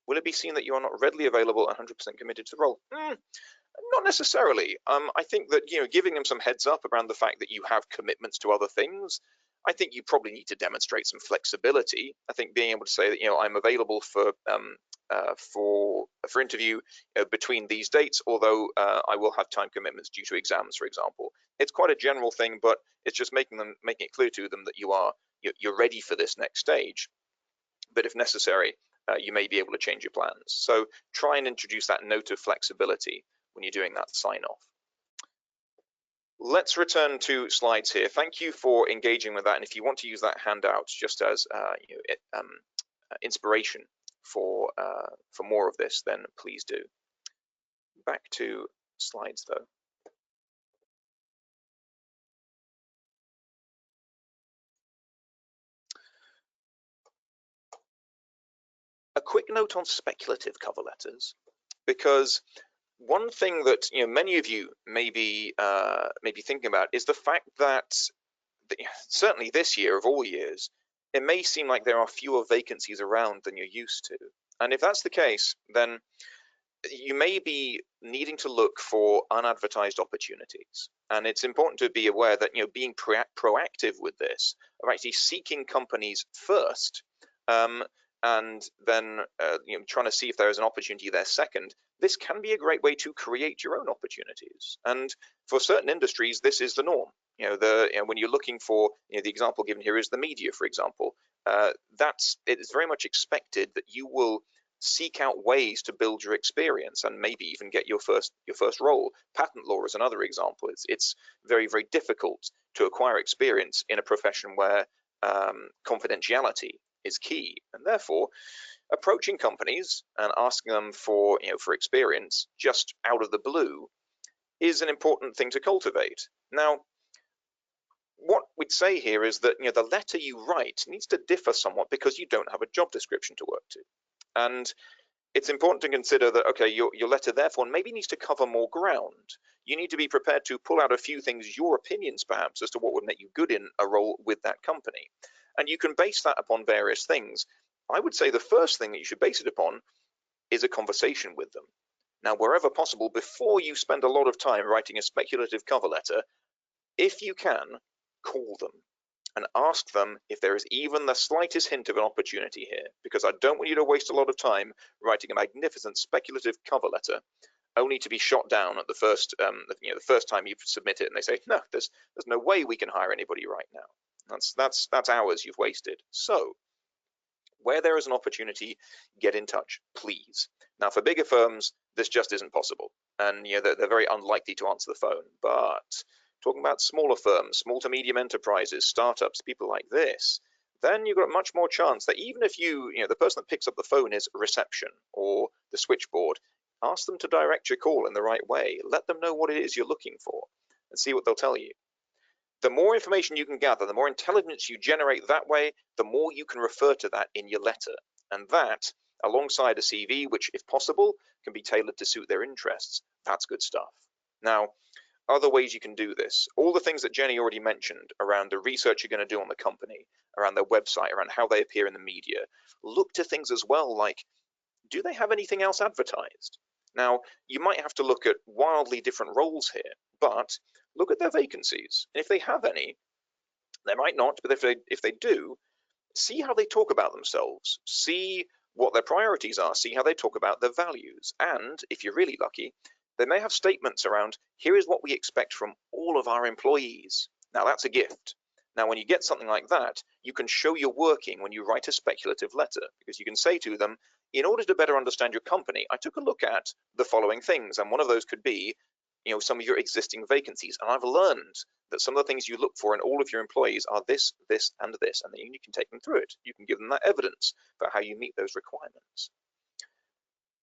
Will it be seen that you are not readily available and 100% committed to the role? Not necessarily. I think that giving them some heads up around the fact that you have commitments to other things, I think you probably need to demonstrate some flexibility. I think being able to say that I'm available for interview between these dates, although I will have time commitments due to exams, for example. It's quite a general thing, but it's just making it clear to them that you're ready for this next stage. But if necessary, you may be able to change your plans. So try and introduce that note of flexibility when you're doing that sign-off. Let's return to slides here. Thank you for engaging with that. And if you want to use that handout just as inspiration for more of this, then please do. Back to slides, though. A quick note on speculative cover letters, because one thing that many of you may be thinking about is the fact that certainly this year of all years, it may seem like there are fewer vacancies around than you're used to. And if that's the case, then you may be needing to look for unadvertised opportunities. And it's important to be aware that being proactive with this, of actually seeking companies first, and then trying to see if there is an opportunity there second, this can be a great way to create your own opportunities. And for certain industries, this is the norm. When you're looking for, the example given here is the media, for example. It is very much expected that you will Seek out ways to build your experience and maybe even get your first role. Patent law is another example. It's very, very difficult to acquire experience in a profession where confidentiality is key, and therefore approaching companies and asking them for experience just out of the blue is an important thing to cultivate. Now, what we'd say here is that the letter you write needs to differ somewhat because you don't have a job description to work to, and it's important to consider that, okay, your letter therefore maybe needs to cover more ground. You need to be prepared to pull out a few things, your opinions perhaps, as to what would make you good in a role with that company. And you can base that upon various things. I would say the first thing that you should base it upon is a conversation with them. Now, wherever possible, before you spend a lot of time writing a speculative cover letter, if you can, call them and ask them if there is even the slightest hint of an opportunity here, because I don't want you to waste a lot of time writing a magnificent speculative cover letter only to be shot down at the first time you submit it and they say, no, there's no way we can hire anybody right now. That's hours you've wasted. So where there is an opportunity, get in touch, please. Now, for bigger firms, this just isn't possible, and they're very unlikely to answer the phone. But talking about smaller firms, small to medium enterprises, startups, people like this, then you've got a much more chance that even if the person that picks up the phone is reception or the switchboard, ask them to direct your call in the right way. Let them know what it is you're looking for and see what they'll tell you. The more information you can gather, the more intelligence you generate that way, the more you can refer to that in your letter. And that, alongside a CV, which, if possible, can be tailored to suit their interests, that's good stuff. Now, other ways you can do this, all the things that Jenny already mentioned around the research you're going to do on the company, around their website, around how they appear in the media, look to things as well like, do they have anything else advertised? Now, you might have to look at wildly different roles here, but look at their vacancies. And if they have any, they might not, but if they do, see how they talk about themselves. See what their priorities are. See how they talk about their values. And if you're really lucky, they may have statements around, here is what we expect from all of our employees. Now, that's a gift. Now, when you get something like that, you can show you're working when you write a speculative letter, because you can say to them, in order to better understand your company, I took a look at the following things, and one of those could be some of your existing vacancies, and I've learned that some of the things you look for in all of your employees are this, this, and this, and then you can take them through it. You can give them that evidence for how you meet those requirements.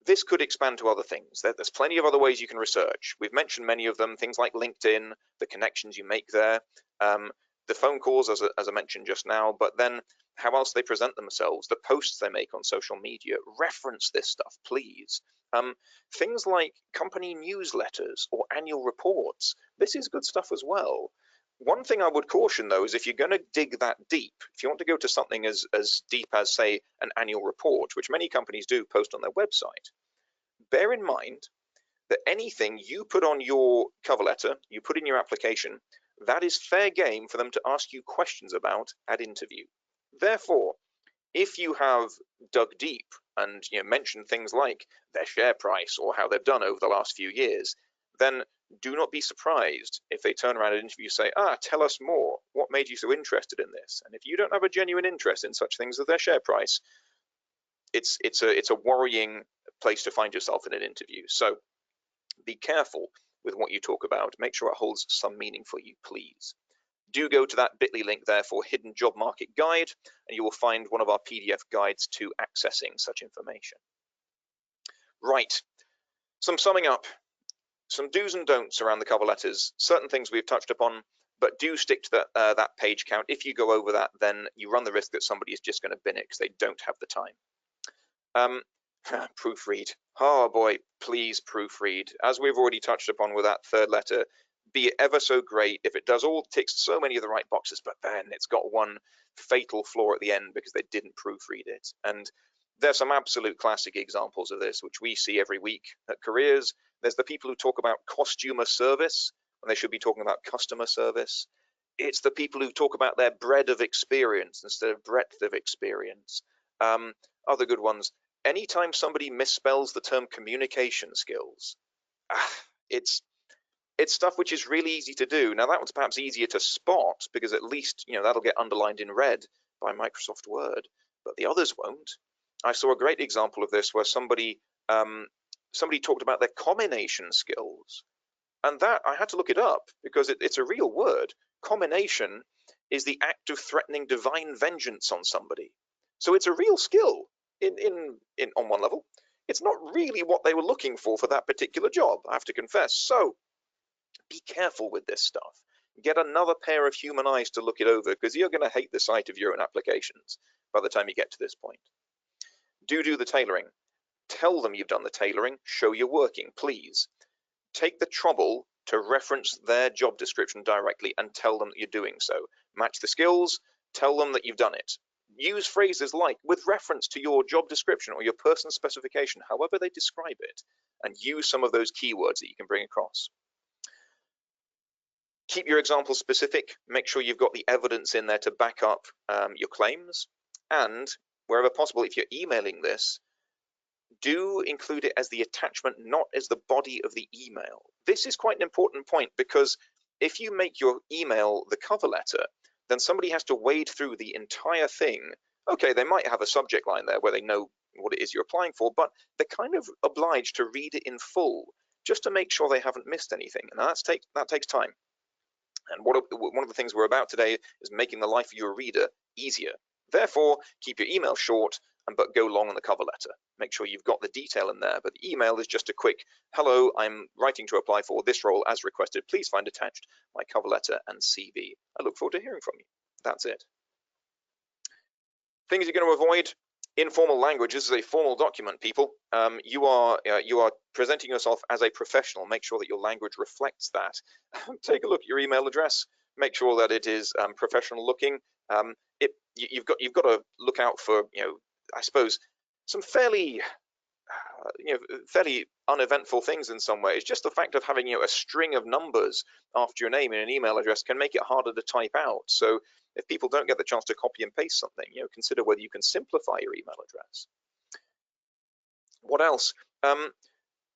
This could expand to other things. There's plenty of other ways you can research. We've mentioned many of them, things like LinkedIn, the connections you make there, the phone calls, as I mentioned just now, but then how else they present themselves, the posts they make on social media. Reference this stuff, please. Things like company newsletters or annual reports. This is good stuff as well. One thing I would caution, though, is if you're going to dig that deep, if you want to go to something as deep as, say, an annual report, which many companies do post on their website, bear in mind that anything you put on your cover letter, you put in your application, that is fair game for them to ask you questions about at interview. Therefore, if you have dug deep and mentioned things like their share price or how they've done over the last few years, then do not be surprised if they turn around at interview and say, tell us more. What made you so interested in this? And if you don't have a genuine interest in such things as their share price, it's a worrying place to find yourself in an interview. So be careful with what you talk about. Make sure it holds some meaning for you, please. Do go to that bit.ly link there for Hidden Job Market Guide, and you will find one of our PDF guides to accessing such information. Right, some summing up, some do's and don'ts around the cover letters, certain things we've touched upon, but do stick to that page count. If you go over that, then you run the risk that somebody is just going to bin it because they don't have the time. Proofread. Oh boy, please proofread. As we've already touched upon with that third letter, be it ever so great if it does all ticks so many of the right boxes, but then it's got one fatal flaw at the end because they didn't proofread it. And there's some absolute classic examples of this, which we see every week at Careers. There's the people who talk about costumer service when they should be talking about customer service. It's the people who talk about their breadth of experience instead of breadth of experience. Other good ones. Anytime somebody misspells the term communication skills, it's stuff which is really easy to do. Now, that one's perhaps easier to spot because at least that'll get underlined in red by Microsoft Word, but the others won't. I saw a great example of this where somebody talked about their combination skills, and that I had to look it up because it's a real word. Combination is the act of threatening divine vengeance on somebody. So it's a real skill in on one level. It's not really what they were looking for that particular job, I have to confess. So be careful with this stuff. Get another pair of human eyes to look it over, because you're going to hate the sight of your own applications by the time you get to this point. Do the tailoring. Tell them you've done the tailoring. Show you're working, please. Take the trouble to reference their job description directly and tell them that you're doing so. Match the skills, tell them that you've done it. Use phrases like, with reference to your job description or your person specification, however they describe it, and use some of those keywords that you can bring across. Keep your examples specific. Make sure you've got the evidence in there to back up your claims. And wherever possible, if you're emailing this, do include it as the attachment, not as the body of the email. This is quite an important point, because if you make your email the cover letter, then somebody has to wade through the entire thing. Okay, they might have a subject line there where they know what it is you're applying for, but they're kind of obliged to read it in full just to make sure they haven't missed anything. And that takes time. And one of the things we're about today is making the life of your reader easier. Therefore, keep your email short, but go long on the cover letter. Make sure you've got the detail in there, but the email is just a quick, hello, I'm writing to apply for this role as requested. Please find attached my cover letter and CV. I look forward to hearing from you. That's it. Things you're going to avoid. Informal language. This is a formal document, people. You are presenting yourself as a professional. Make sure that your language reflects that. Take a look at your email address. Make sure that it is professional looking. You've got to look out for, I suppose, some fairly uneventful things in some ways. Just the fact of having a string of numbers after your name in an email address can make it harder to type out. So if people don't get the chance to copy and paste something, consider whether you can simplify your email address. What else?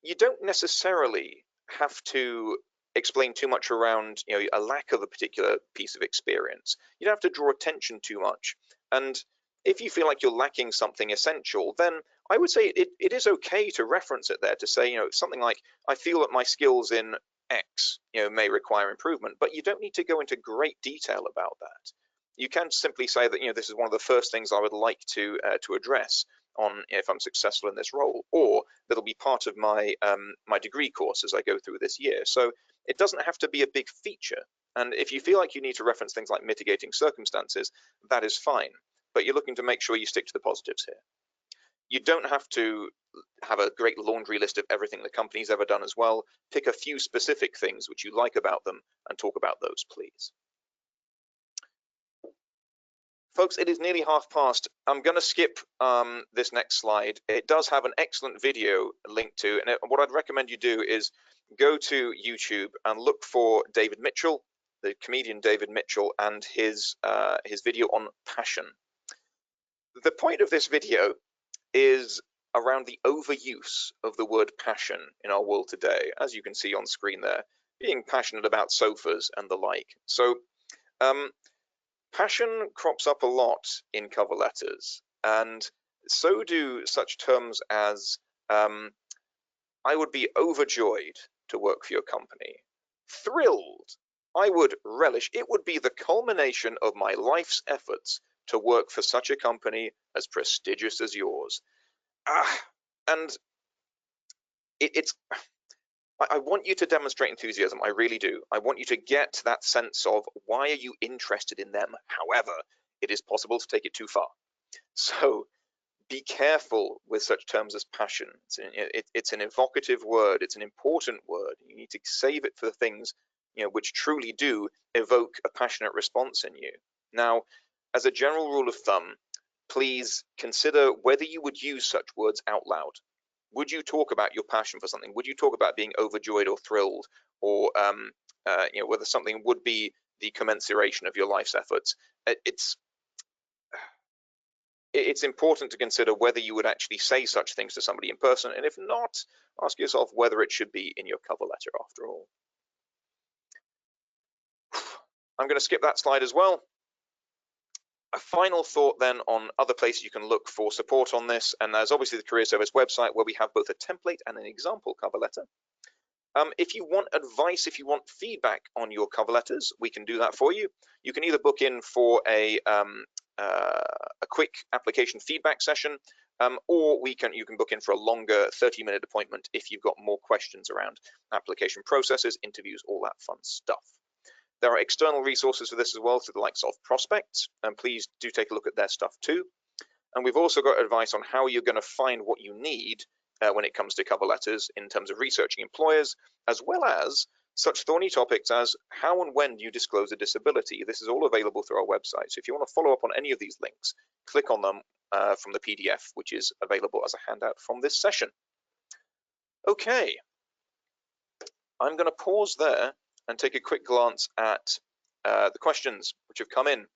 You don't necessarily have to explain too much around a lack of a particular piece of experience. You don't have to draw attention too much. And if you feel like you're lacking something essential, then I would say it is okay to reference it there, to say something like, I feel that my skills in X may require improvement, but you don't need to go into great detail about that. You can simply say that this is one of the first things I would like to address on if I'm successful in this role, or that'll be part of my my degree course as I go through this year. So it doesn't have to be a big feature. And if you feel like you need to reference things like mitigating circumstances, that is fine. But you're looking to make sure you stick to the positives here. You don't have to have a great laundry list of everything the company's ever done as well. Pick a few specific things which you like about them and talk about those, please. Folks, it is nearly past. I'm going to skip this next slide. It does have an excellent video linked to, and what I'd recommend you do is go to YouTube and look for David Mitchell, the comedian David Mitchell, and his video on passion. The point of this video is around the overuse of the word passion in our world today, as you can see on screen there, being passionate about sofas and the like. So passion crops up a lot in cover letters, and so do such terms as I would be overjoyed to work for your company. Thrilled. I would relish. It would be the culmination of my life's efforts to work for such a company as prestigious as yours. And I want you to demonstrate enthusiasm. I really do. I want you to get that sense of why are you interested in them. However, it is possible to take it too far. So be careful with such terms as passion. It's an evocative word. It's an important word. You need to save it for the things which truly do evoke a passionate response in you. Now, as a general rule of thumb, please consider whether you would use such words out loud. Would you talk about your passion for something? Would you talk about being overjoyed or thrilled, or whether something would be the commensuration of your life's efforts? It's important to consider whether you would actually say such things to somebody in person, and if not, ask yourself whether it should be in your cover letter after all. I'm going to skip that slide as well. A final thought then on other places you can look for support on this, and there's obviously the Career Service website where we have both a template and an example cover letter. If you want advice, if you want feedback on your cover letters, we can do that for you. You can either book in for a quick application feedback session, or you can book in for a longer 30-minute appointment if you've got more questions around application processes, interviews, all that fun stuff. There are external resources for this as well, through the likes of Prospects, and please do take a look at their stuff too. And we've also got advice on how you're going to find what you need when it comes to cover letters in terms of researching employers, as well as such thorny topics as how and when do you disclose a disability. This is all available through our website. So if you want to follow up on any of these links, click on them from the PDF, which is available as a handout from this session. Okay, I'm going to pause there and take a quick glance at the questions which have come in.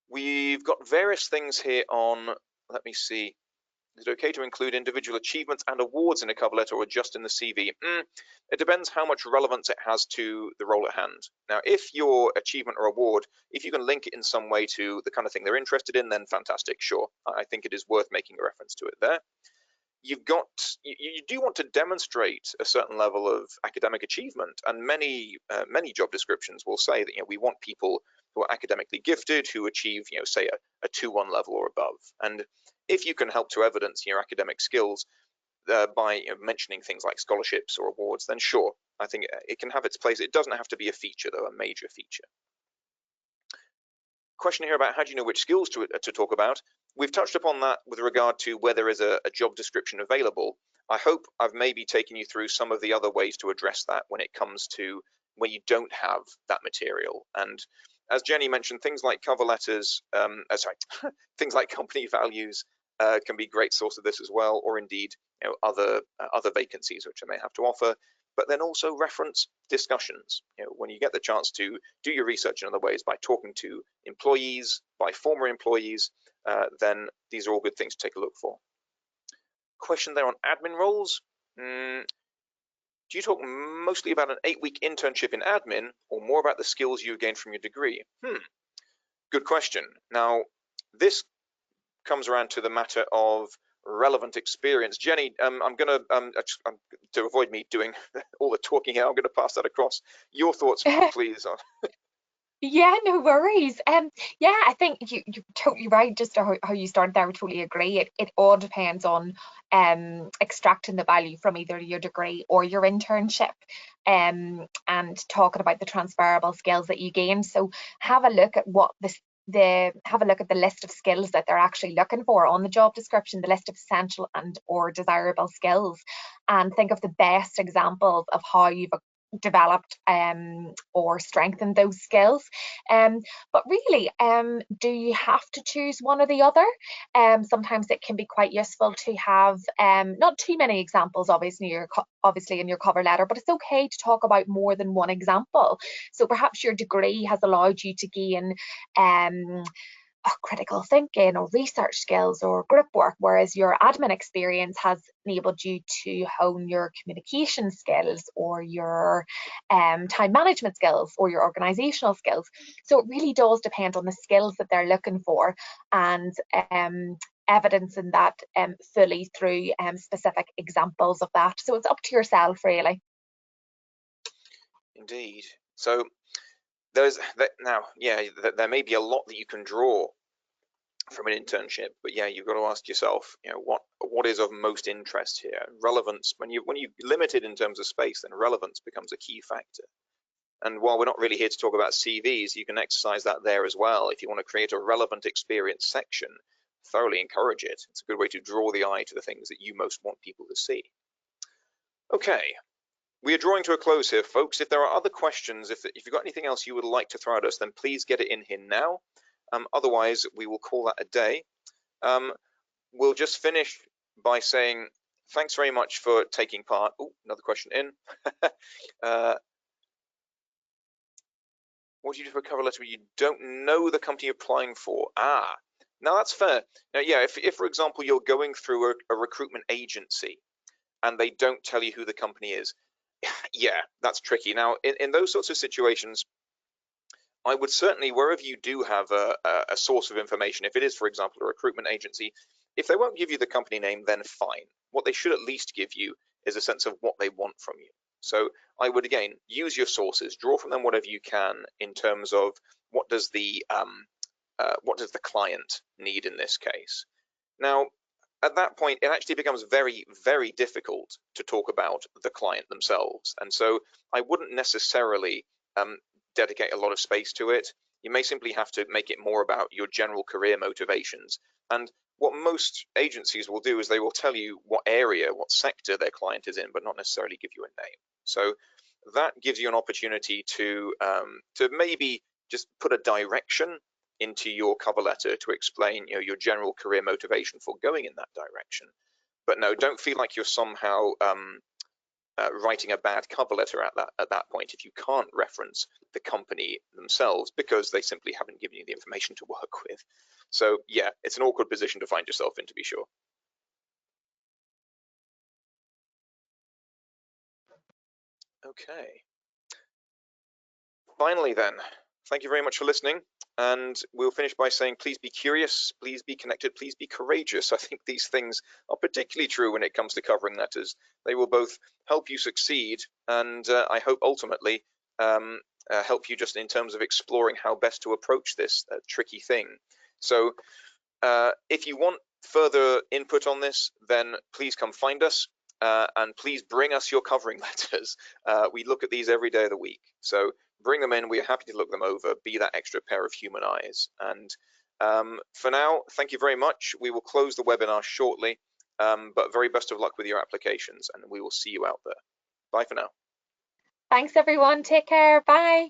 We've got various things here on, let me see, is it okay to include individual achievements and awards in a cover letter or just in the CV? It depends how much relevance it has to the role at hand. Now, if your achievement or award, if you can link it in some way to the kind of thing they're interested in, then fantastic, sure. I think it is worth making a reference to it there. You do want to demonstrate a certain level of academic achievement, and many job descriptions will say that we want people who are academically gifted, who achieve say a 2-1 level or above. And if you can help to evidence your academic skills by mentioning things like scholarships or awards, then sure, I think it can have its place. It doesn't have to be a feature though, a major feature. Question here about how do you know which skills to talk about. We've touched upon that with regard to where there is a job description available. I hope I've maybe taken you through some of the other ways to address that when it comes to when you don't have that material. And as Jenny mentioned, things like cover letters, things like company values can be a great source of this as well, or indeed other vacancies which I may have to offer. But then also reference discussions. When you get the chance to do your research in other ways by talking to employees, by former employees, then these are all good things to take a look for. Question there on admin roles. Do you talk mostly about an 8-week internship in admin or more about the skills you gained from your degree? Good question. Now, this comes around to the matter of relevant experience. Jenny, I'm going to avoid me doing all the talking here, I'm going to pass that across. Your thoughts, please. Yeah, no worries. Yeah, I think you're totally right. Just how you started there, I totally agree. It all depends on extracting the value from either your degree or your internship, and talking about the transferable skills that you gain. So have a look at what have a look at the list of skills that they're actually looking for on the job description, the list of essential and or desirable skills, and think of the best examples of how you've developed or strengthened those skills. But really, do you have to choose one or the other? Sometimes it can be quite useful to have not too many examples obviously in your cover letter, but it's okay to talk about more than one example. So perhaps your degree has allowed you to gain critical thinking or research skills or group work, whereas your admin experience has enabled you to hone your communication skills or your time management skills or your organizational skills. So it really does depend on the skills that they're looking for, and evidencing that fully through specific examples of that. So it's up to yourself, really. Indeed. So there may be a lot that you can draw from an internship, but yeah, you've got to ask yourself, what is of most interest here? Relevance, when you limit it in terms of space, then relevance becomes a key factor. And while we're not really here to talk about CVs, you can exercise that there as well. If you want to create a relevant experience section, thoroughly encourage it. It's a good way to draw the eye to the things that you most want people to see. Okay. We are drawing to a close here, folks. If there are other questions, if you've got anything else you would like to throw at us, then please get it in here now. Otherwise, we will call that a day. We'll just finish by saying thanks very much for taking part. Oh, another question in. What do you do for a cover letter when you don't know the company you're applying for? Now that's fair. Now, yeah, if for example, you're going through a recruitment agency and they don't tell you who the company is, yeah, that's tricky. Now, in those sorts of situations, I would certainly, wherever you do have a source of information, if it is, for example, a recruitment agency, if they won't give you the company name, then fine. What they should at least give you is a sense of what they want from you. So I would, again, use your sources, draw from them whatever you can in terms of what does the client need in this case. Now, at that point, it actually becomes very, very difficult to talk about the client themselves. And so I wouldn't necessarily dedicate a lot of space to it. You may simply have to make it more about your general career motivations. And what most agencies will do is they will tell you what area, what sector their client is in, but not necessarily give you a name. So that gives you an opportunity to maybe just put a direction into your cover letter to explain, your general career motivation for going in that direction. But no, don't feel like you're somehow writing a bad cover letter at that point if you can't reference the company themselves because they simply haven't given you the information to work with. So yeah, it's an awkward position to find yourself in, to be sure. Okay. Finally then, thank you very much for listening. And we'll finish by saying, please be curious, please be connected, please be courageous. I think these things are particularly true when it comes to covering letters. They will both help you succeed and I hope ultimately help you just in terms of exploring how best to approach this tricky thing. So if you want further input on this, then please come find us and please bring us your covering letters. We look at these every day of the week. So bring them in. We're happy to look them over, be that extra pair of human eyes. And for now, thank you very much. We will close the webinar shortly, but very best of luck with your applications and we will see you out there. Bye for now. Thanks everyone. Take care. Bye.